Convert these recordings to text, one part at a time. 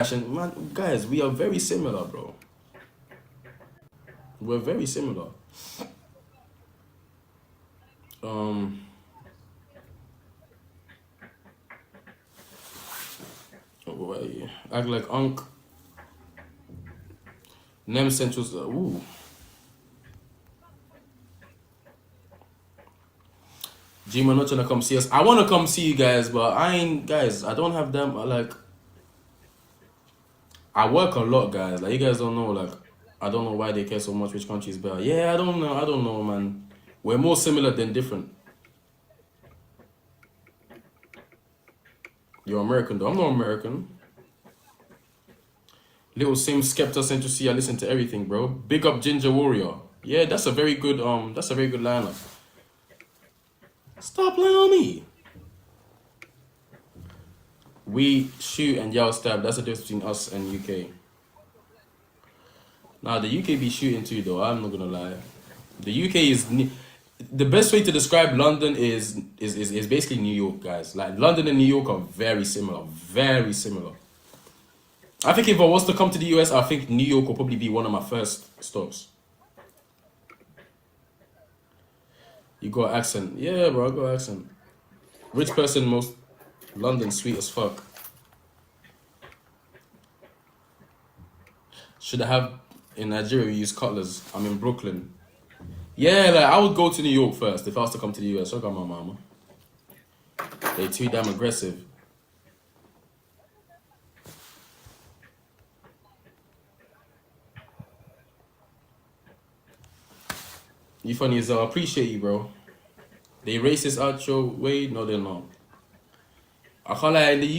And man, guys, we are very similar, bro. We're very similar. Um, act like Unc. Nem Central's. Ooh. G-Man not trying to come see us. I want to come see you guys, but I ain't, guys, I don't have them. Like, I work a lot, guys. Like, you guys don't know, like, I don't know why they care so much which country is better. Yeah, I don't know, man. We're more similar than different. You're American, though. I'm not American. Little Sims Skepta Central C. I listen to everything, bro. Big up Ginger Warrior. Yeah, that's a very good lineup. Stop playing on me. We shoot and y'all stab. That's the difference between us and UK. Nah, the UK be shooting too, though. I'm not gonna lie. The UK is the best way to describe London is basically New York, guys. Like London and New York are very similar, very similar. I think if I was to come to the US, I think New York will probably be one of my first stops. You got accent, yeah, bro. I got accent. Rich person, most London, sweet as fuck. Should I have in Nigeria? We use Cutlers. I'm in Brooklyn. Yeah, like I would go to New York first if I was to come to the US. Look at my mama. They too damn aggressive. You funny as hell. I appreciate you, bro. They racist out your way? No, they're not. I can't lie. In the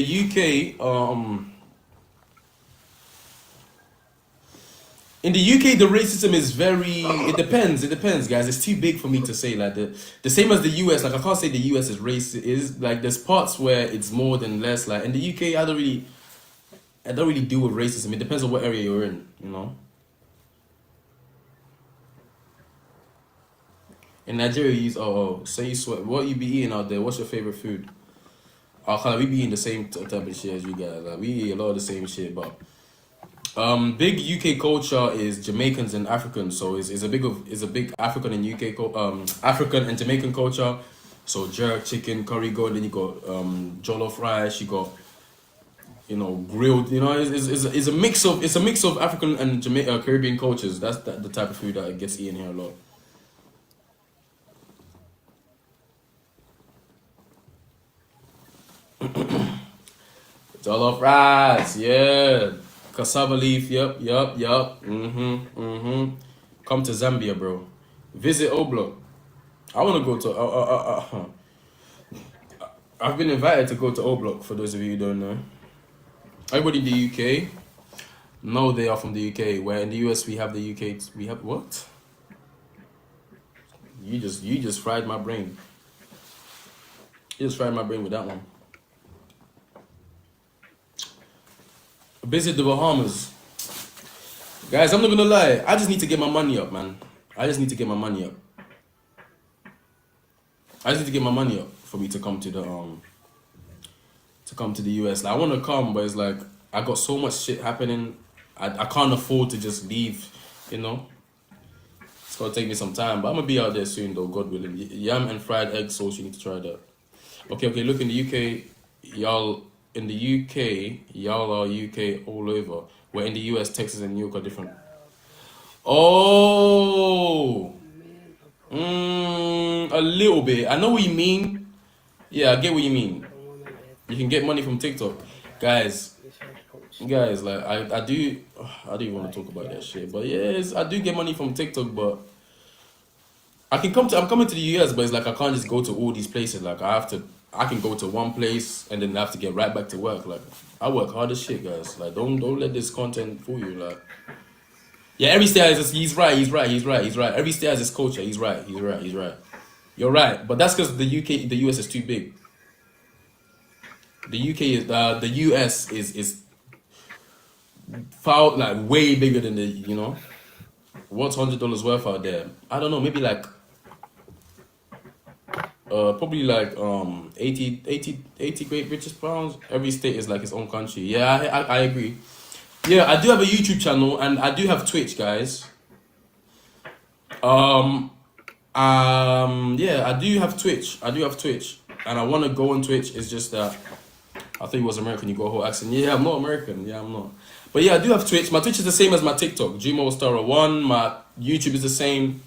UK, the racism is very. It depends, guys. It's too big for me to say. Like the same as the US. Like I can't say the US is racist. Is like there's parts where it's more than less. Like in the UK, I don't really deal with racism. It depends on what area you're in. You know. In Nigeria, you use say you sweat. What you be eating out there? What's your favorite food? We be eating the same type of shit as you guys. Like we eat a lot of the same shit, but big UK culture is Jamaicans and Africans. So it's a big African and African and Jamaican culture. So jerk, chicken, curry goat. Then you got jollof rice. You got grilled. You know, it's a mix of African and Caribbean cultures. That's the type of food that gets eaten here a lot. Jollof rice, yeah. Cassava leaf, yep. Come to Zambia, bro. Visit Oblo. I want to go to. I've been invited to go to Oblock. For those of you who don't know, everybody in the UK. No, they are from the UK. Where in the US we have the UK. We have what? You just fried my brain. You just fried my brain with that one. Visit the Bahamas. Guys, I'm not gonna lie. I just need to get my money up, man. I just need to get my money up. For me to come to the US. Like, I want to come, but it's like I got so much shit happening. I can't afford to just leave. You know, it's gonna take me some time, but I'm gonna be out there soon, though, God willing. Yam and fried egg sauce. You need to try that. Okay. Look, in the UK, y'all. In the UK, y'all are UK all over. Where in the US, Texas and New York are different. Oh, a little bit. I know what you mean. Yeah, I get what you mean. You can get money from TikTok, guys. Like I do. I don't even want to talk about that shit. But yes, I do get money from TikTok. But I'm coming to the US, but it's like I can't just go to all these places. Like I can go to one place and then have to get right back to work. Like I work hard as shit, guys. Like don't let this content fool you. Like yeah, every state has he's right. Every state has his culture. He's right. You're right, but that's because the US is too big. The US is far like way bigger than what's $100 worth out there. I don't know, maybe like Probably like 80 Great British pounds. Every state is like its own country. Yeah, I agree. Yeah, I do have a YouTube channel and I do have Twitch, guys. Yeah, I do have Twitch. And I want to go on Twitch. It's just that I thought it was American. You got a whole accent. Yeah, I'm not American. Yeah, I'm not. But yeah, I do have Twitch. My Twitch is the same as my TikTok. GMOStar1. My YouTube is the same.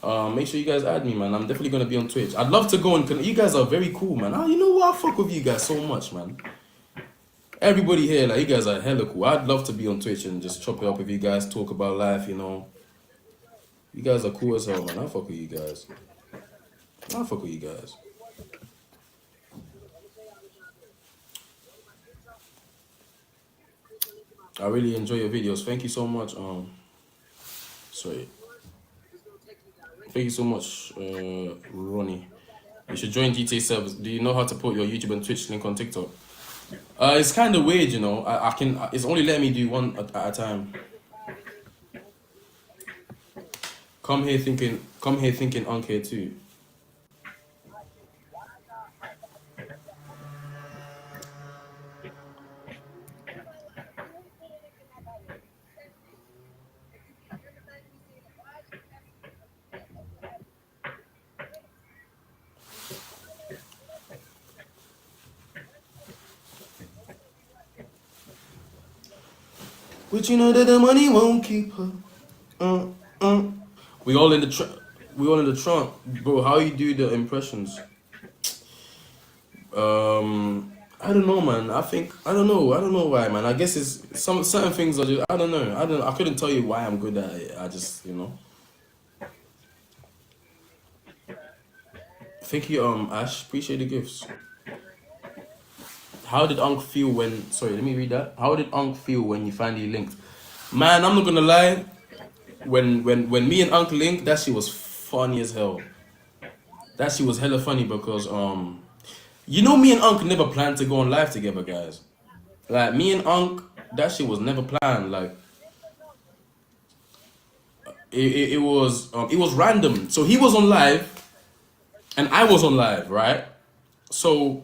Make sure you guys add me, man. I'm definitely gonna be on Twitch. I'd love to go and you guys are very cool, man. You know what? I fuck with you guys so much, man. Everybody here, like, you guys are hella cool. I'd love to be on Twitch and just chop it up with you guys, talk about life, you know. You guys are cool as hell, man. I fuck with you guys. I really enjoy your videos. Thank you so much. Sorry. Thank you so much, Ronnie. You should join GTA servers. Do you know how to put your YouTube and Twitch link on TikTok? It's kind of weird, you know. I can. It's only letting me do one at a time. Come here thinking Unc here too. But you know that the money won't keep her. We all in the trunk, bro. How you do the impressions? I don't know, man. I don't know why, man. I guess it's certain things are just, I don't know. I couldn't tell you why I'm good at it. I just, you know. Thank you, Ash. Appreciate the gifts. How did Unc feel when? Sorry, let me read that. How did Unc feel when you finally linked? Man, I'm not gonna lie. When me and Unc linked, that shit was funny as hell. That shit was hella funny because you know, me and Unc never planned to go on live together, guys. Like, me and Unc, that shit was never planned. Like, it was random. So he was on live, and I was on live, right? So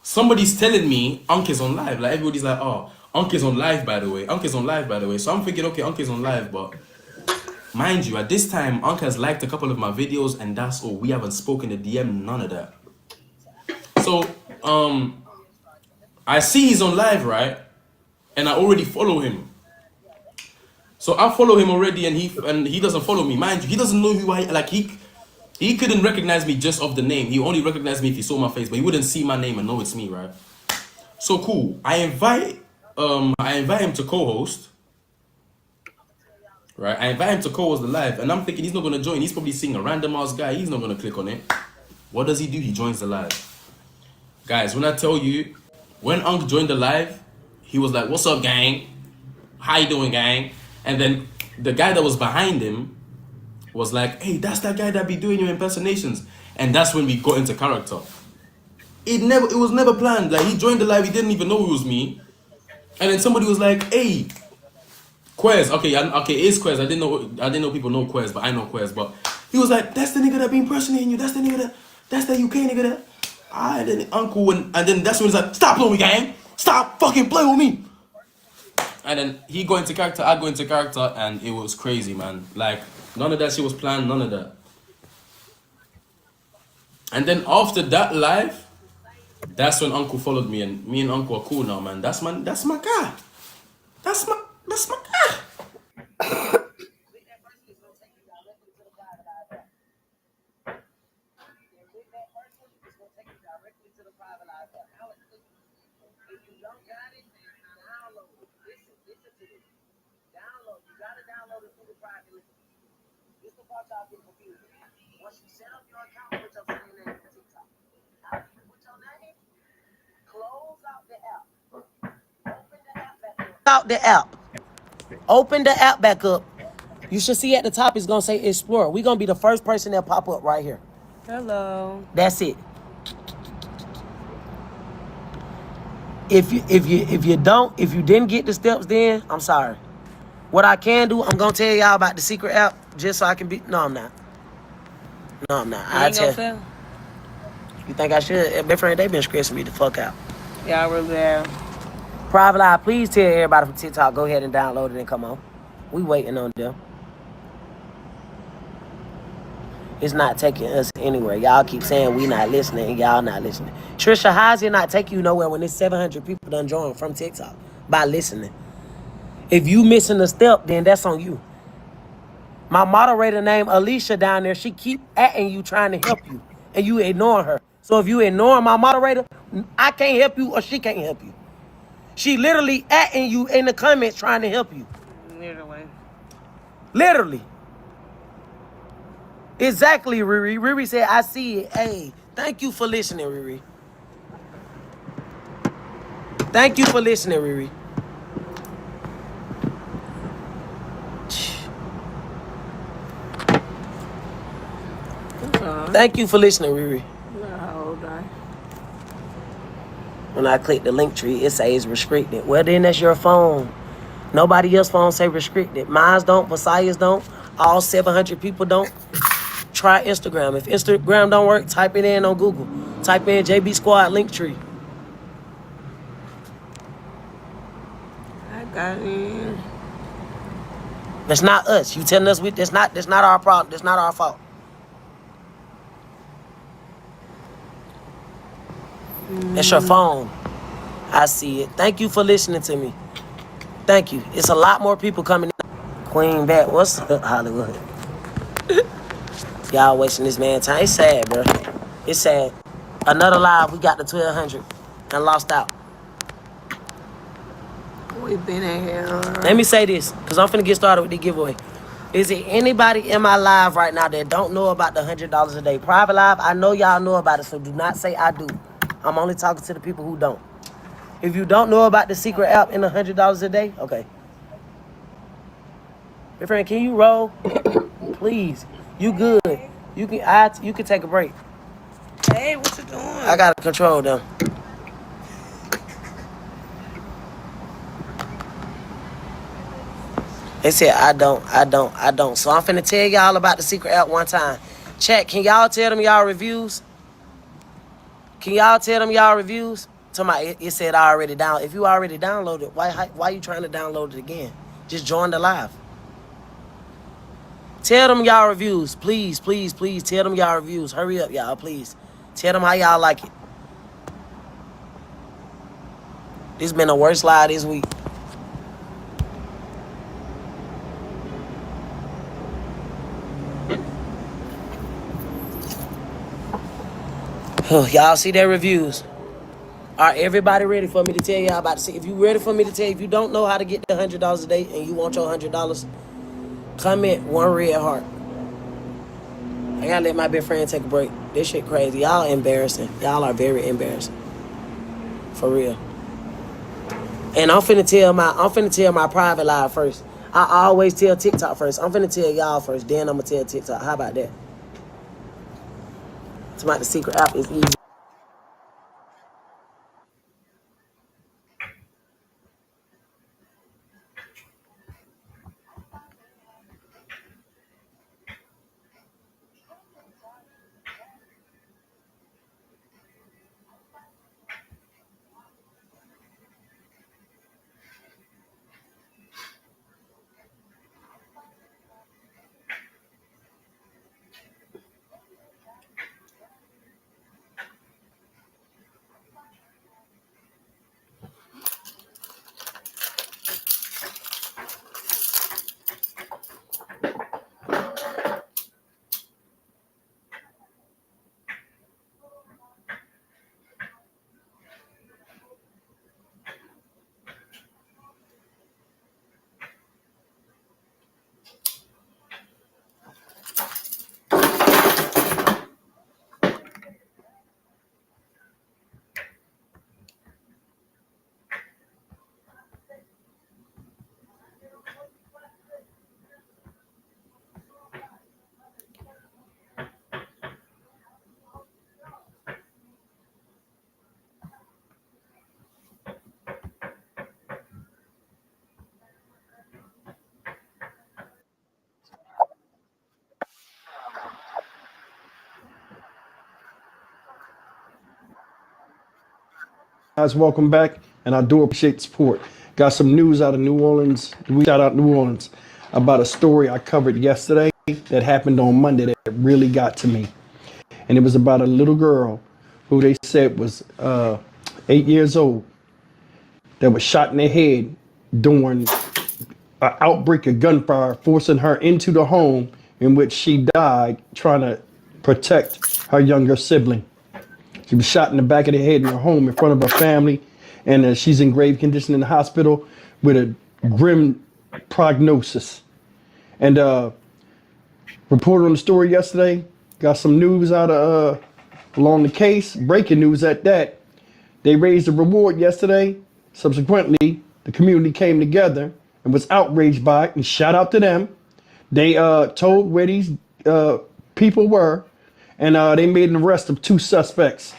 somebody's telling me Unc is on live. Like, everybody's like, oh, Unc is on live, by the way. So I'm thinking, okay, Unc is on live, but mind you, at this time, Unc has liked a couple of my videos, and that's all. We haven't spoken to DM, none of that. So, I see he's on live, right? And I already follow him. So I follow him already, and he doesn't follow me. Mind you, he doesn't know who I like. He couldn't recognize me just off the name. He only recognized me if he saw my face, but he wouldn't see my name and know it's me, right? So cool. I invite him to co-host. Right? I invite him to co-host the live, and I'm thinking he's not gonna join. He's probably seeing a random ass guy. He's not gonna click on it. What does he do? He joins the live. Guys, when I tell you, when Unc joined the live, he was like, "What's up, gang? How you doing, gang?" And then the guy that was behind him was like, "Hey, that's that guy that be doing your impersonations." And that's when we got into character. It was never planned. Like, he joined the live, he didn't even know it was me. And then somebody was like, "Hey, Quez." Okay, it's Quez. I didn't know people know Quez, but I know Quez. But he was like, "That's the nigga that be impersonating you. That's the UK nigga that." And then Uncle and then that's when he's like, "Stop playing with me, gang. Stop fucking playing with me." And then he go into character, I go into character, and it was crazy, man. Like, none of that shit was planned, none of that. And then after that live, that's when Uncle followed me, and me and Uncle are cool now, man. That's my guy. That's my guy. Out the app. Open the app back up. You should see at the top it's gonna say Explore. We're gonna be the first person that pop up right here. Hello. That's it. If you didn't get the steps, then I'm sorry. What I can do, I'm gonna tell y'all about the secret app just so I can be. No, I'm not. I tell. You think I should? Best friend, they been stressing me the fuck out. Y'all really have. Private Live, please tell everybody from TikTok, go ahead and download it and come on. We waiting on them. It's not taking us anywhere. Y'all keep saying we not listening and y'all not listening. Trisha, how is it not taking you nowhere when there's 700 people done joined from TikTok by listening? If you missing a step, then that's on you. My moderator named Alicia down there, she keep atting you trying to help you and you ignoring her. So if you ignoring my moderator, I can't help you or she can't help you. She literally atting you in the comments trying to help you. Literally. Literally. Exactly, Riri. Riri said, I see it. Hey, thank you for listening, Riri. Thank you for listening, Riri. Thank you for listening, Riri. When I click the link tree, it says restricted. Well, then that's your phone. Nobody else's phone say restricted. Mine's don't, Messiah's don't. All 700 people don't. Try Instagram. If Instagram don't work, type it in on Google. Type in JB Squad link tree. I got it. That's not us. You telling us that's not our problem. That's not our fault. That's your phone. I see it. Thank you for listening to me. Thank you. It's a lot more people coming in. Queen back. What's up, Hollywood? Y'all wasting this man's time. It's sad, bro. It's sad. Another live, we got to 1,200 and lost out. We've been in here. Let me say this, because I'm finna get started with the giveaway. Is there anybody in my live right now that don't know about the $100 a day? Private live, I know y'all know about it, so do not say I do. I'm only talking to the people who don't. If you don't know about the secret app and the $100 a day, okay. My friend, can you roll? Please. You good. You can take a break. Hey, what you doing? I gotta control them. They said I don't. So I'm finna tell y'all about the secret app one time. Chat, can y'all tell them y'all reviews? Can y'all tell them y'all reviews? It said I already down. If you already downloaded, why you trying to download it again? Just join the live. Tell them y'all reviews. Please, please, please. Tell them y'all reviews. Hurry up, y'all, please. Tell them how y'all like it. This been the worst live this week. Y'all see their reviews. Are everybody ready for me to tell y'all about the? If you ready for me to tell you, if you don't know how to get the $100 a day and you want your $100, comment one red heart. I gotta let my best friend take a break. This shit crazy. Y'all embarrassing. Y'all are very embarrassing. For real. And I'm finna tell my private live first. I always tell TikTok first. I'm finna tell y'all first, then I'm gonna tell TikTok. How about that? It's about the secret app is easy. Guys, welcome back, and I do appreciate the support. Got some news out of New Orleans. We shout out New Orleans about a story I covered yesterday that happened on Monday that really got to me. And it was about a little girl who they said was 8 years old that was shot in the head during an outbreak of gunfire, forcing her into the home in which she died trying to protect her younger sibling. She was shot in the back of the head in her home in front of her family, and she's in grave condition in the hospital with a grim prognosis. And reported on the story yesterday, got some news out of along the case, breaking news at that. They raised a reward yesterday. Subsequently, the community came together and was outraged by it, and shout out to them. They told where these people were, and they made an arrest of 2 suspects.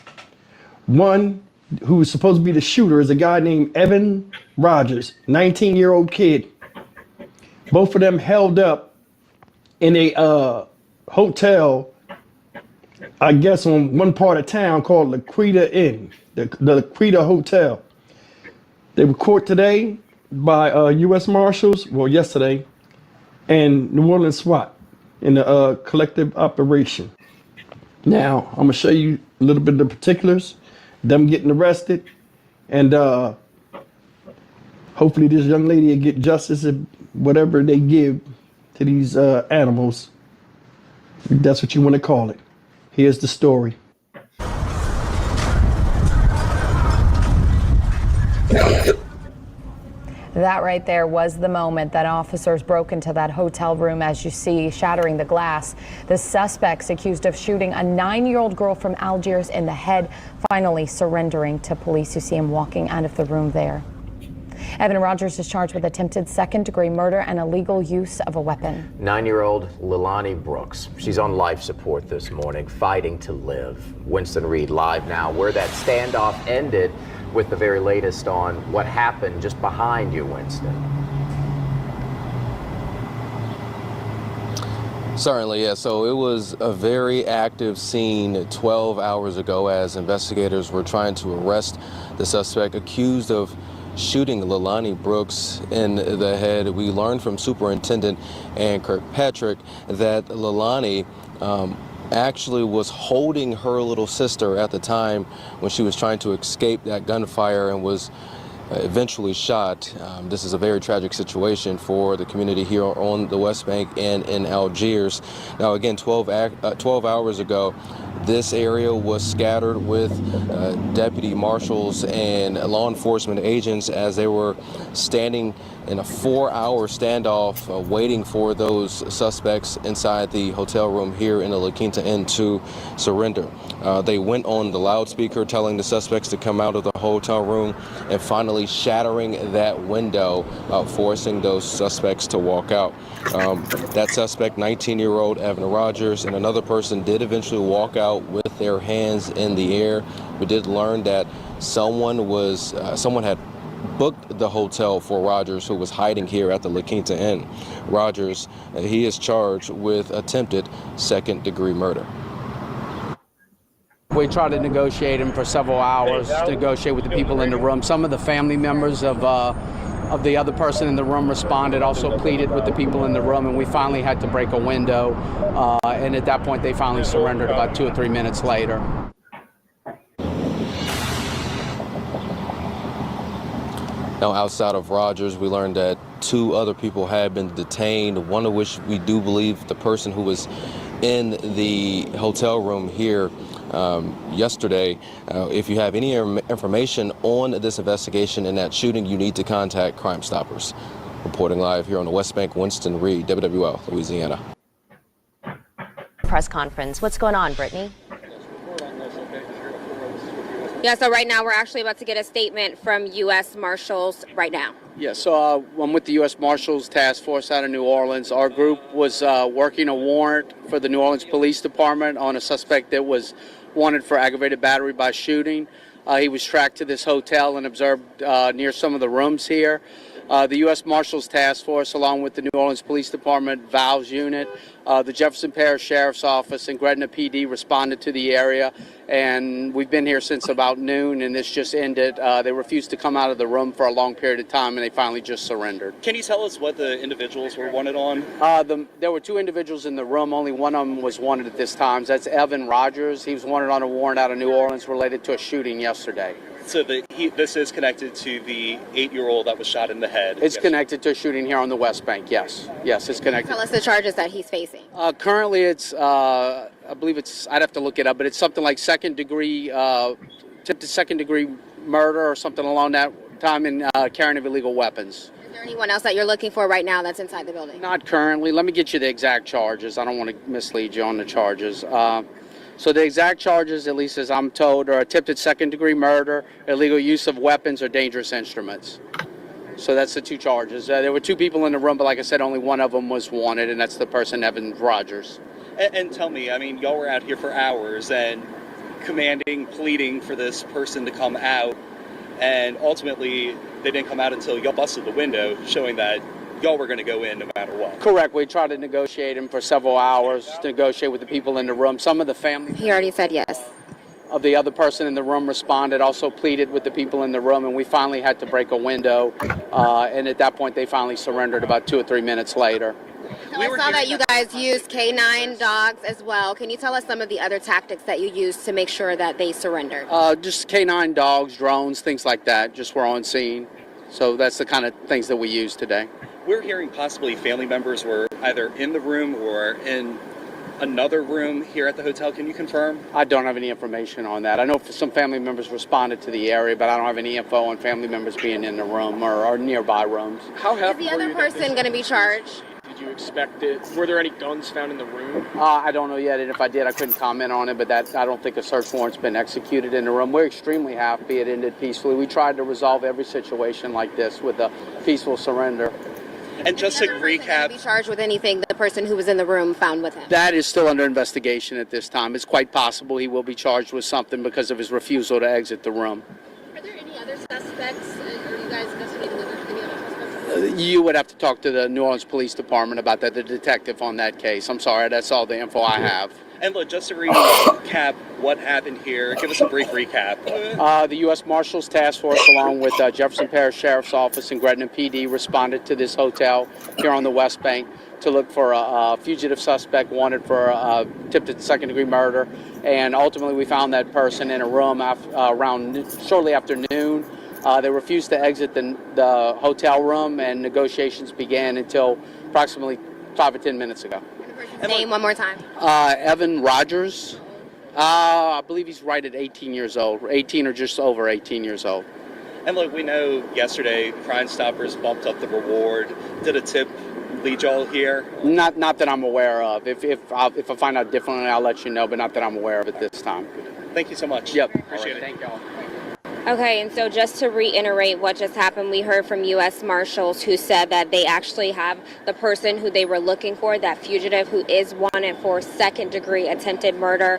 One, who was supposed to be the shooter, is a guy named Evan Rogers, 19-year-old kid. Both of them held up in a hotel, I guess on one part of town called Laquita Inn, the Laquita Hotel. They were caught today by U.S. Marshals, well, yesterday, and New Orleans SWAT in a collective operation. Now, I'm gonna show you a little bit of the particulars, them getting arrested, and hopefully this young lady will get justice if whatever they give to these animals. If that's what you want to call it. Here's the story. That right there was the moment that officers broke into that hotel room, as you see, shattering the glass. The suspects accused of shooting a 9-year-old girl from Algiers in the head, finally surrendering to police. You see him walking out of the room there. Evan Rogers is charged with attempted second-degree murder and illegal use of a weapon. 9-year-old Leilani Brooks. She's on life support this morning, fighting to live. Winston Reed live now, where that standoff ended, with the very latest on what happened just behind you, Winston. Certainly, yeah. So it was a very active scene 12 hours ago as investigators were trying to arrest the suspect accused of shooting Leilani Brooks in the head. We learned from Superintendent Ann Kirkpatrick that Leilani actually was holding her little sister at the time when she was trying to escape that gunfire and was eventually shot. This is a very tragic situation for the community here on the West Bank and in Algiers. Now, again, 12 hours ago, this area was scattered with deputy marshals and law enforcement agents as they were standing in a 4-hour standoff waiting for those suspects inside the hotel room here in the La Quinta Inn to surrender. They went on the loudspeaker telling the suspects to come out of the hotel room and finally shattering that window, forcing those suspects to walk out. That suspect, 19-year-old Evan Rogers, and another person did eventually walk out with their hands in the air. We did learn that someone had booked the hotel for Rogers, who was hiding here at the La Quinta Inn. Rogers, he is charged with attempted second-degree murder. We tried to negotiate him for several hours, to negotiate with the people in the room. Some of the family members of the other person in the room responded, also pleaded with the people in the room, and we finally had to break a window. And at that point, they finally surrendered about 2 or 3 minutes later. Now, outside of Rogers, we learned that 2 other people had been detained, one of which we do believe the person who was in the hotel room here yesterday. If you have any information on this investigation and that shooting, you need to contact Crime Stoppers. Reporting live here on the West Bank, Winston Reed, WWL, Louisiana. Press conference. What's going on, Brittany? Yeah, so right now we're actually about to get a statement from U.S. Marshals right now. Yeah, so I'm with the U.S. Marshals Task Force out of New Orleans. Our group was working a warrant for the New Orleans Police Department on a suspect that was wanted for aggravated battery by shooting. He was tracked to this hotel and observed near some of the rooms here. The U.S. Marshals Task Force, along with the New Orleans Police Department, VALS unit, The Jefferson Parish Sheriff's Office and Gretna PD responded to the area, and we've been here since about noon, and this just ended. They refused to come out of the room for a long period of time, and they finally just surrendered. Can you tell us what the individuals were wanted on? There were two individuals in the room. Only one of them was wanted at this time. That's Evan Rogers. He was wanted on a warrant out of New Orleans related to a shooting yesterday. So this is connected to the 8-year-old that was shot in the head. It's connected to a shooting here on the West Bank, yes. Yes, it's connected. Tell us the charges that he's facing. Currently, it's, I believe it's, I'd have to look it up, but it's something like attempted second-degree murder or something along that time, and carrying of illegal weapons. Is there anyone else that you're looking for right now that's inside the building? Not currently. Let me get you the exact charges. I don't want to mislead you on the charges. So the exact charges, at least as I'm told, are attempted second-degree murder, illegal use of weapons, or dangerous instruments. So that's the two charges. There were two people in the room, but like I said, only one of them was wanted, and that's the person, Evan Rogers. And tell me, I mean, y'all were out here for hours and commanding, pleading for this person to come out, and ultimately they didn't come out until y'all busted the window, showing that y'all were going to go in no matter what. Correct. We tried to negotiate him for several hours, to negotiate with the people in the room. Some of the family He already said yes. of the other person in the room responded, also pleaded with the people in the room, and we finally had to break a window. And at that point, they finally surrendered about 2 or 3 minutes later. I saw that you guys used K9 dogs as well. Can you tell us some of the other tactics that you used to make sure that they surrendered? Just K9 dogs, drones, things like that, just were on scene. So that's the kind of things that we use today. We're hearing possibly family members were either in the room or in another room here at the hotel. Can you confirm? I don't have any information on that. I know some family members responded to the area, but I don't have any info on family members being in the room or nearby rooms. Is the other person going to be charged? Did you expect it? Were there any guns found in the room? I don't know yet, and if I did, I couldn't comment on it, but I don't think a search warrant's been executed in the room. We're extremely happy it ended peacefully. We tried to resolve every situation like this with a peaceful surrender. And just to recap, Be charged with anything the person who was in the room found with him? That is still under investigation at this time. It's quite possible he will be charged with something because of his refusal to exit the room. Are there any other suspects? Are you guys investigating any other suspects? You would have to talk to the New Orleans Police Department about that, the detective on that case. I'm sorry, that's all the info I have. and look, just to recap what happened here, give us a brief recap. The U.S. Marshals Task Force, along with Jefferson Parish Sheriff's Office and Gretna PD, responded to this hotel here on the West Bank to look for a fugitive suspect wanted for attempted second-degree murder. And ultimately, we found that person in a room shortly after noon. They refused to exit the hotel room, and negotiations began until approximately 5 or 10 minutes ago. Name one more time. Evan Rogers. I believe he's right at 18 years old, 18 or just over 18 years old. And look, we know yesterday Crime Stoppers bumped up the reward. Did a tip lead y'all here? Not that I'm aware of. If I find out differently, I'll let you know, but not that I'm aware of at this time. Thank you so much. Yep. Appreciate it. Thank y'all. Okay, and so just to reiterate what just happened, we heard from U.S. Marshals who said that they actually have the person who they were looking for, that fugitive who is wanted for second-degree attempted murder,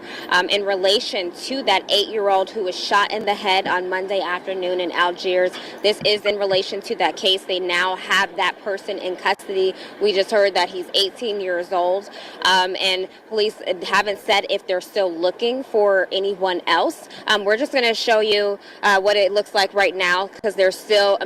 in relation to that 8-year-old who was shot in the head on Monday afternoon in Algiers. This is in relation to that case. They now have that person in custody. We just heard that he's 18 years old, and police haven't said if they're still looking for anyone else. We're just going to show you what it looks like right now, because there's still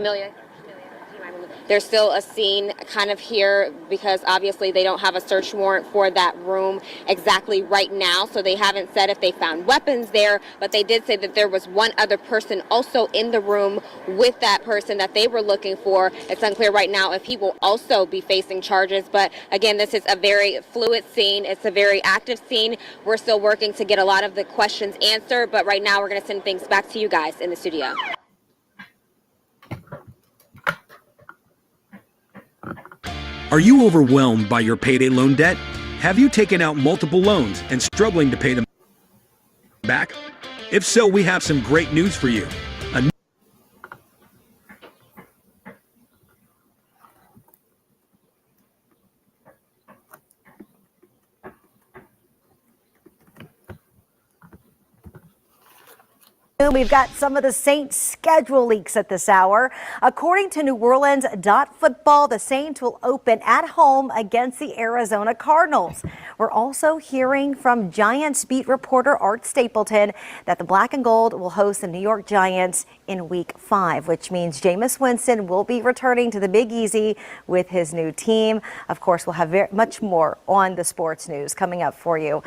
there's still a scene kind of here, because obviously they don't have a search warrant for that room exactly right now, so they haven't said if they found weapons there, but they did say that there was one other person also in the room with that person that they were looking for. It's unclear right now if he will also be facing charges, but again, this is a very fluid scene. It's a very active scene. We're still working to get a lot of the questions answered, but right now we're going to send things back to you guys in the studio. Are you overwhelmed by your payday loan debt? Have you taken out multiple loans and struggling to pay them back? If so, we have some great news for you. afternoon. We've got some of the Saints schedule leaks at this hour. According to New Orleans Football, the Saints will open at home against the Arizona Cardinals. We're also hearing from Giants beat reporter Art Stapleton that the Black and Gold will host the New York Giants in Week 5, which means Jameis Winston will be returning to the Big Easy with his new team. Of course, we'll have much more on the sports news coming up for you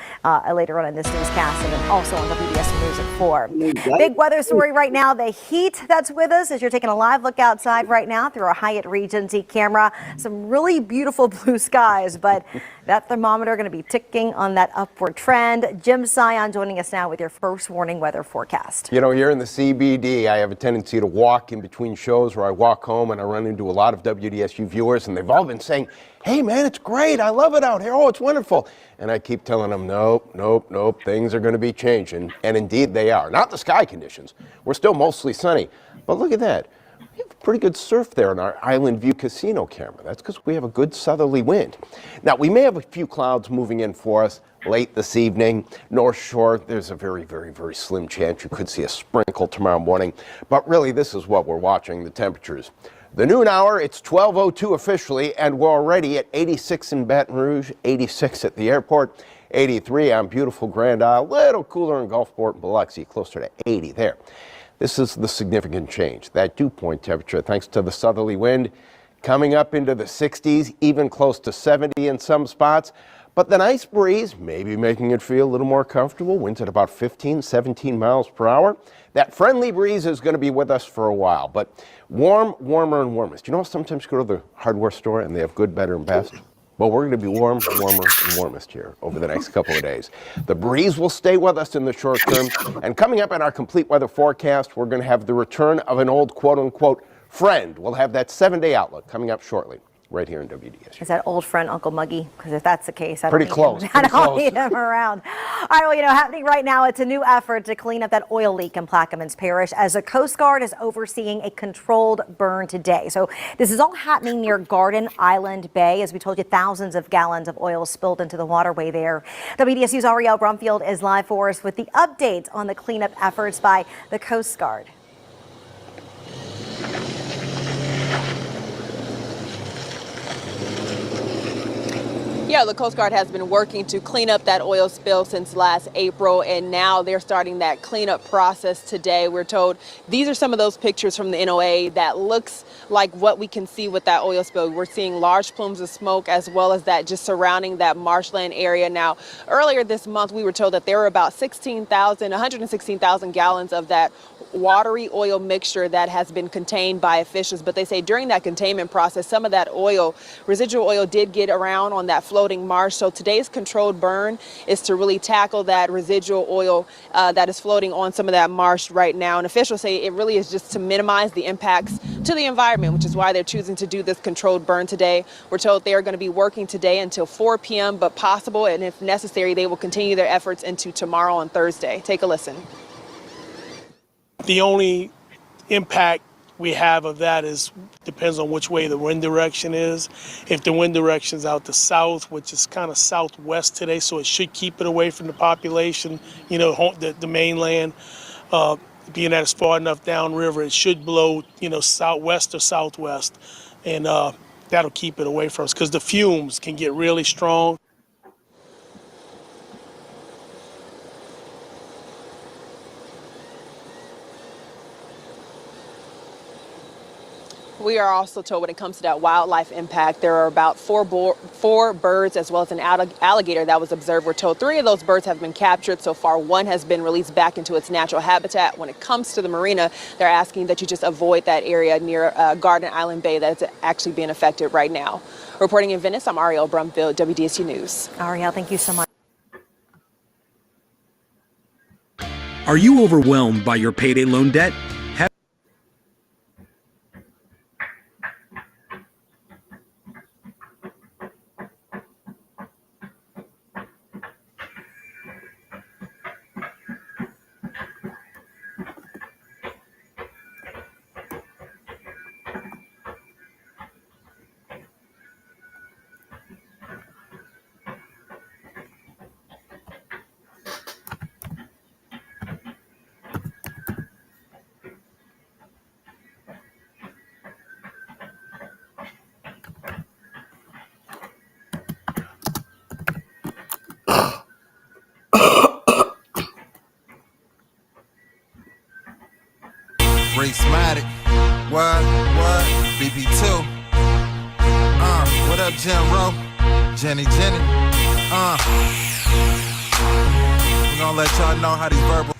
later on in this newscast, and then also on WBS News at 4. Big weather story right now, the heat that's with us as you're taking a live look outside right now through our Hyatt Regency camera. Some really beautiful blue skies, but that thermometer going to be ticking on that upward trend. Jim Sion joining us now with your first warning weather forecast. You know, here in the CBD, I have a tendency to walk in between shows where I walk home and I run into a lot of WDSU viewers, and they've all been saying, "Hey man, it's great. I love it out here. Oh, it's wonderful." And I keep telling them, nope, things are going to be changing. And indeed they are. Not the sky conditions. We're still mostly sunny. But look at that. We have pretty good surf there in our Island View Casino camera. That's because we have a good southerly wind. Now, we may have a few clouds moving in for us late this evening. North Shore, there's a very, very, very slim chance you could see a sprinkle tomorrow morning. But really, this is what we're watching, the temperatures. The noon hour, it's 12:02 officially, and we're already at 86 in Baton Rouge, 86 at the airport, 83 on beautiful Grand Isle, little cooler in Gulfport and Biloxi, closer to 80 there. This is the significant change. That dew point temperature, thanks to the southerly wind, coming up into the 60s, even close to 70 in some spots. But the nice breeze, maybe making it feel a little more comfortable. Winds at about 15, 17 miles per hour. That friendly breeze is going to be with us for a while, but warm, warmer, and warmest. You know, sometimes you go to the hardware store and they have good, better, and best. Well, we're going to be warm, warmer, and warmest here over the next couple of days. The breeze will stay with us in the short term. And coming up in our complete weather forecast, we're going to have the return of an old quote-unquote friend. We'll have that 7-day outlook coming up shortly, right here in WDSU. Is that old friend Uncle Muggy? Because if that's the case, I Pretty don't close, need him. pretty I don't close. need him around. All right, well, you know, happening right now, it's a new effort to clean up that oil leak in Plaquemines Parish as the Coast Guard is overseeing a controlled burn today. So this is all happening near Garden Island Bay. As we told you, thousands of gallons of oil spilled into the waterway there. WDSU's Ariel Brumfield is live for us with the updates on the cleanup efforts by the Coast Guard. Yeah, the Coast Guard has been working to clean up that oil spill since last April, and now they're starting that cleanup process today. We're told these are some of those pictures from the NOA that looks like what we can see with that oil spill. We're seeing large plumes of smoke as well as that just surrounding that marshland area. Now, earlier this month, we were told that there were about 116,000 gallons of that watery oil mixture that has been contained by officials. But they say during that containment process, some of that oil, residual oil, did get around on that floating marsh. So today's controlled burn is to really tackle that residual oil that is floating on some of that marsh right now. And officials say it really is just to minimize the impacts to the environment, which is why they're choosing to do this controlled burn today. We're told they are going to be working today until 4 p.m., but possible, and if necessary, they will continue their efforts into tomorrow on Thursday. Take a listen. The only impact we have of that depends on which way the wind direction is. If the wind direction is out the south, which is kind of southwest today, so it should keep it away from the population, you know, the mainland. Being that it's far enough downriver, it should blow, you know, southwest or southwest, and that'll keep it away from us because the fumes can get really strong. We are also told when it comes to that wildlife impact, there are about four birds as well as an alligator that was observed. We're told 3 of those birds have been captured so far. 1 has been released back into its natural habitat. When it comes to the marina, they're asking that you just avoid that area near Garden Island Bay that's actually being affected right now. Reporting in Venice, I'm Ariel Brumfield, WDSU News. Ariel, thank you so much. Are you overwhelmed by your payday loan debt? Race-matic. What? BP2. What up, Jim Rowe? Jenny. We're gonna let y'all know how these verbal